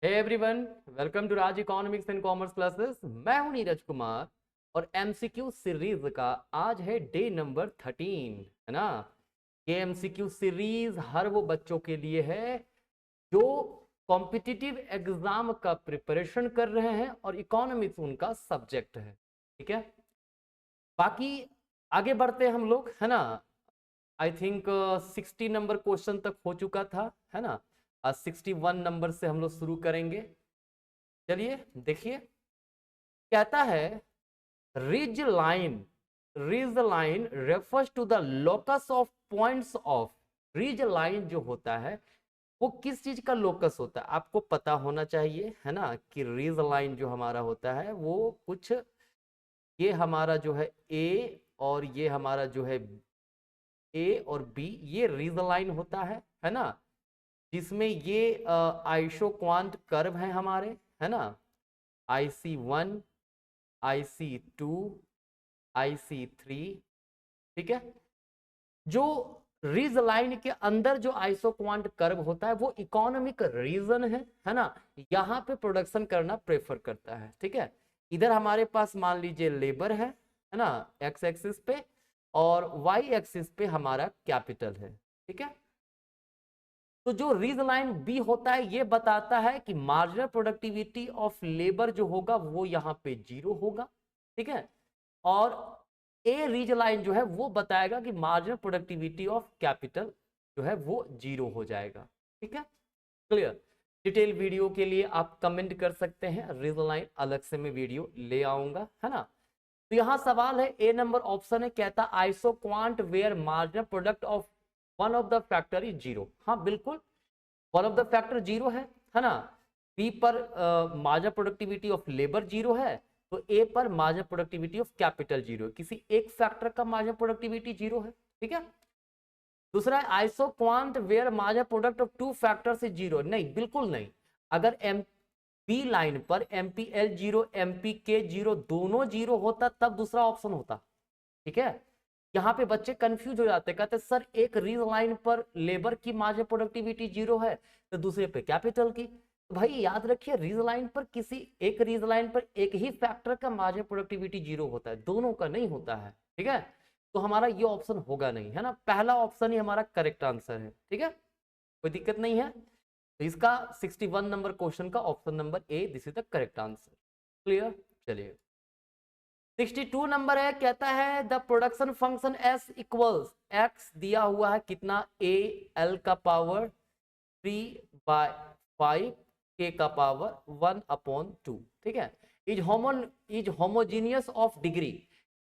Hey everyone, welcome to Raj economics and commerce classes. मैं हूं नीरज कुमार और एमसीक्यू सीरीज का आज है डे नंबर 13, है ना। ये एमसीक्यू सीरीज हर वो बच्चों के लिए है जो कॉम्पिटिटिव एग्जाम का प्रिपरेशन कर रहे हैं और इकोनॉमिक्स उनका सब्जेक्ट है, ठीक है। बाकी आगे बढ़ते हैं हम लोग, है ना। आई थिंक 60 नंबर क्वेश्चन तक हो चुका था, है ना। आज 61 नंबर से हम लोग शुरू करेंगे। चलिए देखिए, कहता है ridge line refers to the locus of points of. Ridge line जो होता है वो किस चीज का लोकस होता है आपको पता होना चाहिए, है ना। कि रिज लाइन जो हमारा होता है वो कुछ, ये हमारा जो है ए और ये हमारा जो है ए और बी, ये रिज लाइन होता है ना। जिसमें ये आइसोक्वांट कर्व है हमारे, है ना। IC1, IC2, IC3, ठीक है। जो रिज लाइन के अंदर जो आइसोक्वांट कर्व होता है वो इकोनॉमिक रीजन है ना। यहां पे प्रोडक्शन करना प्रेफर करता है, ठीक है। इधर हमारे पास मान लीजिए लेबर है ना, एक्स एक्सिस पे, और वाई एक्सिस पे हमारा कैपिटल है, ठीक है। तो जो रीज लाइन बी होता है ये बताता है कि मार्जिनल प्रोडक्टिविटी ऑफ लेबर जो होगा वो यहां पे 0 होगा, ठीक है। और ए रीज लाइन जो है वो बताएगा कि मार्जिनल प्रोडक्टिविटी ऑफ कैपिटल जो है वो 0 हो जाएगा, ठीक है। क्लियर। डिटेल वीडियो के लिए आप कमेंट कर सकते हैं, रीज लाइन अलग से मैं वीडियो ले आऊंगा, है ना। तो यहां सवाल है, ए नंबर ऑप्शन है, कहता isoquant where marginal product of one of the factor is 0। हाँ बिल्कुल, वन ऑफ द फैक्टर 0 है ना। बी पर मार्जिनल प्रोडक्टिविटी ऑफ लेबर 0 है, तो ए पर मार्जिनल प्रोडक्टिविटी ऑफ कैपिटल 0 है। किसी एक फैक्टर का मार्जिनल प्रोडक्टिविटी 0 है, ठीक है। दूसरा है isoquant where marginal product of two factor से 0। नहीं, बिल्कुल नहीं। अगर एम बी लाइन पर MPL 0 MPK 0 दोनों 0 होता तब दूसरा ऑप्शन होता, ठीक है। यहाँ पे बच्चे कंफ्यूज हो जाते, कहते सर एक रीज लाइन पर लेबर की मार्जिनल प्रोडक्टिविटी 0 है तो दूसरे पे कैपिटल की। तो भाई याद रखिए, रीज लाइन पर किसी एक रीज लाइन पर एक ही फैक्टर का मार्जिनल प्रोडक्टिविटी 0 होता है, दोनों का नहीं होता है, ठीक है। तो हमारा ये ऑप्शन होगा नहीं, है ना। पहला ऑप्शन ही हमारा करेक्ट आंसर है, ठीक है, कोई दिक्कत नहीं है। तो इसका 61 नंबर क्वेश्चन का option number A, this is the correct answer. Clear. चलिए 62 नंबर है, कहता है the production function S equals x दिया हुआ है कितना, ए एल का पावर 3/5 के का पावर 1/2, ठीक है। Is homogeneous of degree.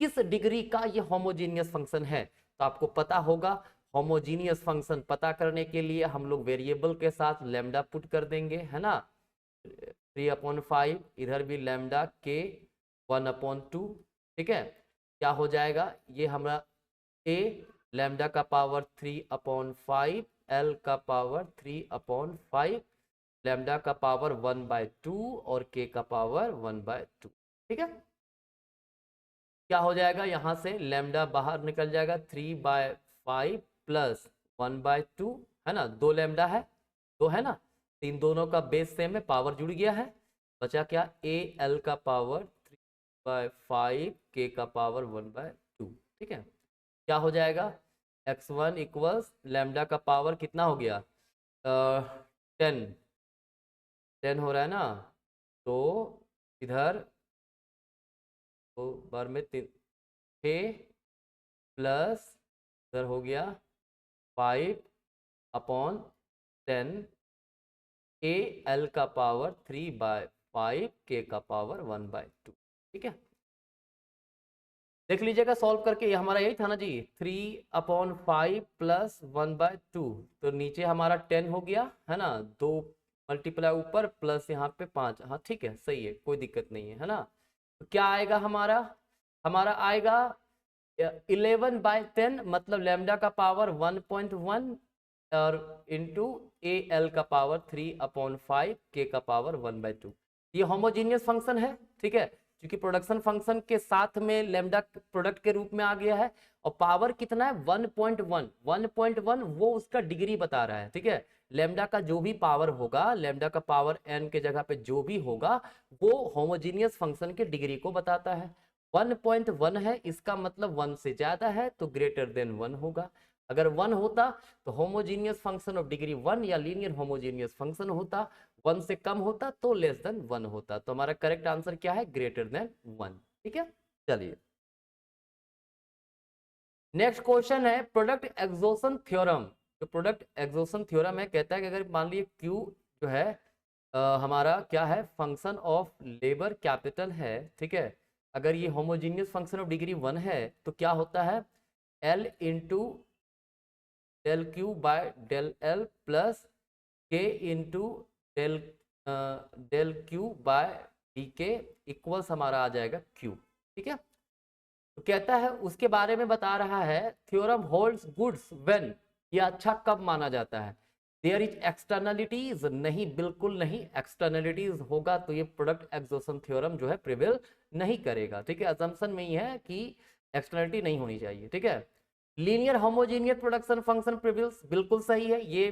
किस डिग्री का ये होमोजीनियस फंक्शन है, तो आपको पता होगा। होमोजीनियस फंक्शन पता करने के लिए हम लोग वेरिएबल के साथ लैम्डा पुट कर देंगे, है ना। 3/5, इधर भी लैम्डा के 1/2, ठीक है। क्या हो जाएगा ये हमारा ए लैम्डा का पावर 3/5, एल का पावर 3/5, लैम्डा का पावर 1/2 और के का पावर 1/2, ठीक है। क्या हो जाएगा, यहां से लैम्डा बाहर निकल जाएगा, 3/5 प्लस 1/2, है ना। दो लैम्डा है, दो है ना, इन दोनों का बेस सेम है, पावर जुड़ गया है। बचा क्या, ए एल का पावर 3/5, के का पावर 1/2, ठीक है। क्या हो जाएगा, x1 इक्वल्स लैम्डा का पावर कितना हो गया, 10 हो रहा है ना। तो इधर तो बार में 6 प्लस इधर हो गया 5/10, ए एल का पावर 3/5, के का पावर 1/2, ठीक है। देख लीजिएगा सॉल्व करके, ये हमारा यही था ना जी, 3/5 प्लस 1/2, तो नीचे हमारा 10 हो गया, है ना। 2 मल्टीप्लाई ऊपर प्लस यहाँ पे 5, हाँ ठीक है, सही है, कोई दिक्कत नहीं है ना। तो क्या आएगा हमारा, हमारा आएगा 11/10, मतलब लैम्डा का पावर 1.1 और इंटू ए एल का पावर 3/5, के का पावर 1/2। ये होमोजीनियस फंक्शन है, ठीक है। क्योंकि प्रोडक्शन फंक्शन के साथ में लैम्डा प्रोडक्ट के रूप में आ गया है, और पावर कितना है 1.1, 1.1 वो उसका डिग्री बता रहा है, ठीक है। लैम्डा का जो भी पावर होगा, लैम्डा का पावर n के जगह पे जो भी होगा वो होमोजीनियस फंक्शन के डिग्री को बताता है। 1.1 है, इसका मतलब 1 से ज्यादा है तो ग्रेटर देन 1 होगा। अगर 1 होता तो होमोजीनियस फंक्शन ऑफ डिग्री 1 या लीनियर होमोजीनियस फंक्शन होता, 1 से कम होता तो लेस देन 1 होता। तो हमारा करेक्ट आंसर क्या है, ग्रेटर देन 1, ठीक है। चलिए नेक्स्ट क्वेश्चन है प्रोडक्ट एग्जॉशन थ्योरम। जो प्रोडक्ट एग्जॉशन थ्योरम है, कहता है कि अगर मान लीजिए Q जो है हमारा क्या है, फंक्शन ऑफ लेबर कैपिटल है, ठीक है। अगर ये होमोजीनियस फंक्शन ऑफ डिग्री 1 है तो क्या होता है, L into del Q by del L plus K into del del Q by D K equals हमारा आ जाएगा Q, ठीक है। तो कहता है उसके बारे में बता रहा है, थ्योरम होल्ड्स गुड्स व्हेन, ये अच्छा कब माना जाता है, देयर इज एक्सटर्नलिटीज, नहीं बिल्कुल नहीं, एक्सटर्नलिटीज होगा तो ये प्रोडक्ट एग्जॉशन थ्योरम जो है प्रिवेल नहीं करेगा, ठीक है। असम्पशन में ही है कि एक्सटर्नलिटी नहीं होनी चाहिए, ठीक है। Linear homogeneous production function prevails, बिल्कुल सही है, ये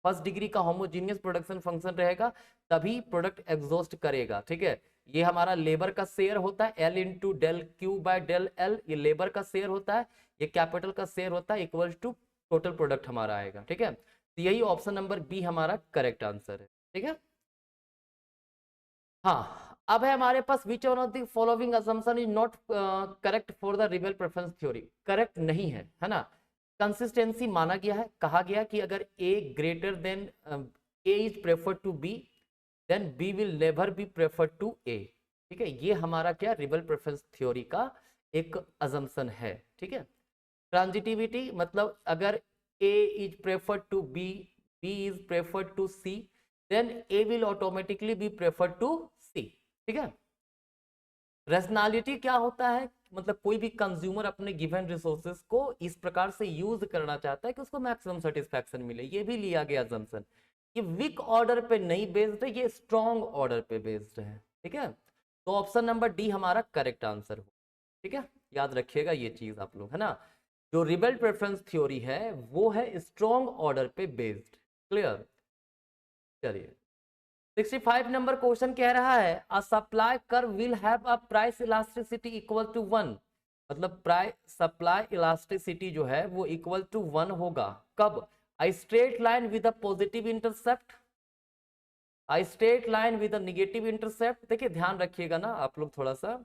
फर्स्ट डिग्री का होमोजीनियस प्रोडक्शन फंक्शन रहेगा तभी प्रोडक्ट एग्जॉस्ट करेगा, ठीक है। ये हमारा लेबर का शेयर होता है, L into del Q by del L, ये लेबर का शेयर होता है, ये कैपिटल का शेयर होता है, इक्वल टू टोटल प्रोडक्ट हमारा आएगा, ठीक है। तो यही ऑप्शन नंबर बी हमारा करेक्ट आंसर है, ठीक है। हाँ, अब है हमारे पास which one of the following assumption is not correct for the रिबेल प्रेफरेंस थ्योरी, करेक्ट नहीं है ना। कंसिस्टेंसी माना गया है, कहा गया कि अगर A greater than A is preferred to B then B will never be preferred to A, ठीक है। ये हमारा क्या रिबेल प्रेफरेंस थ्योरी का एक असम्पशन है, ठीक है। ट्रांजिटिविटी मतलब अगर A is preferred to B, B is preferred to C, then A will automatically be preferred to C, ठीक है। रैशनैलिटी क्या होता है, मतलब कोई भी कंज्यूमर अपने गिवन रिसोर्सेज को इस प्रकार से यूज करना चाहता है कि उसको मैक्सिमम सेटिस्फैक्शन मिले, ये भी लिया गया असम्पशन। ये वीक ऑर्डर पे नहीं बेस्ड है, ये स्ट्रॉन्ग ऑर्डर पे बेस्ड है, ठीक है। तो ऑप्शन नंबर डी हमारा करेक्ट आंसर हो, ठीक है। याद रखिएगा ये चीज आप लोग, है ना। जो रिबेल प्रेफरेंस थ्योरी है वो है स्ट्रॉन्ग ऑर्डर पे बेस्ड, क्लियर। चलिए 65 नंबर क्वेश्चन कह रहा है a supply curve will have a price elasticity equal to 1, मतलब प्राइस सप्लाई इलास्टिसिटी जो है वो इक्वल टू 1 होगा कब, a straight line with a positive intercept, a straight line with a negative intercept. देखिए ध्यान रखिएगा ना आप लोग थोड़ा सा,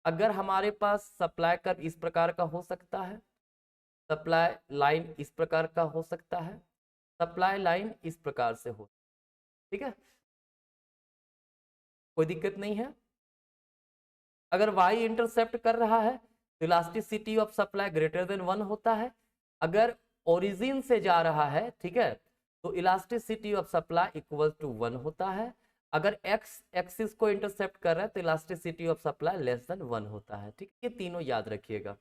अगर हमारे पास सप्लाई कर्व इस प्रकार का हो सकता है, सप्लाई लाइन इस प्रकार का हो सकता है, सप्लाई लाइन इस प्रकार से हो, ठीक है, कोई दिक्कत नहीं है। अगर y इंटरसेप्ट कर रहा है तो elasticity of supply greater than 1 होता है। अगर ओरिजिन से जा रहा है, ठीक है, तो elasticity of supply equal to 1 होता है। अगर x एक्सिस को इंटरसेप्ट कर रहा है तो elasticity of supply less than 1 होता है, ठीक है। ये तीनों याद रखिएगा।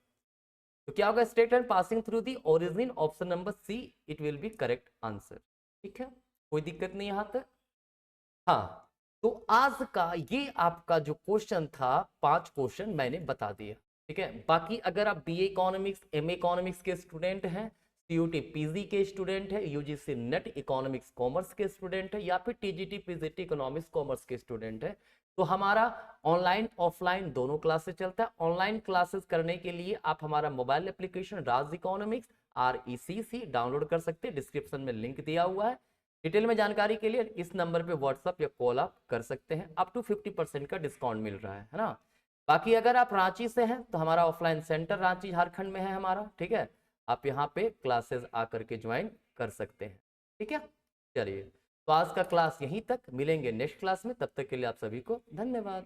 तो क्या होगा, straight line passing through the origin, option number see it will be correct answer, ठीक है, कोई दिक्कत नहीं यहां तक। हाँ, तो आज का ये आपका जो क्वेश्चन था, 5 क्वेश्चन मैंने बता दिया, ठीक है। बाकी अगर आप बीए इकोनॉमिक्स, एमए इकोनॉमिक्स के स्टूडेंट हैं, सीयूटी पीजी के स्टूडेंट है, यूजीसी नेट इकोनॉमिक्स कॉमर्स के स्टूडेंट है, या फिर टीजीटी पीजीटी इकोनॉमिक्स कॉमर्स के स्टूडेंट है, तो हमारा ऑनलाइन ऑफलाइन दोनों क्लासेस चलता है। ऑनलाइन क्लासेस करने के लिए आप हमारा मोबाइल एप्लीकेशन राज इकोनॉमिक्स RECC डाउनलोड कर सकते हैं, डिस्क्रिप्शन में लिंक दिया हुआ है। डिटेल में जानकारी के लिए इस नंबर पे व्हाट्सअप या कॉल आप कर सकते हैं, अप टू 50% का डिस्काउंट मिल रहा है ना। बाकी अगर आप रांची से हैं तो हमारा ऑफलाइन सेंटर रांची झारखंड में है हमारा, ठीक है, आप यहाँ पे क्लासेस आकर के ज्वाइन कर सकते हैं, ठीक है। चलिए, तो आज का क्लास यहीं तक, मिलेंगे नेक्स्ट क्लास में, तब तक के लिए आप सभी को धन्यवाद।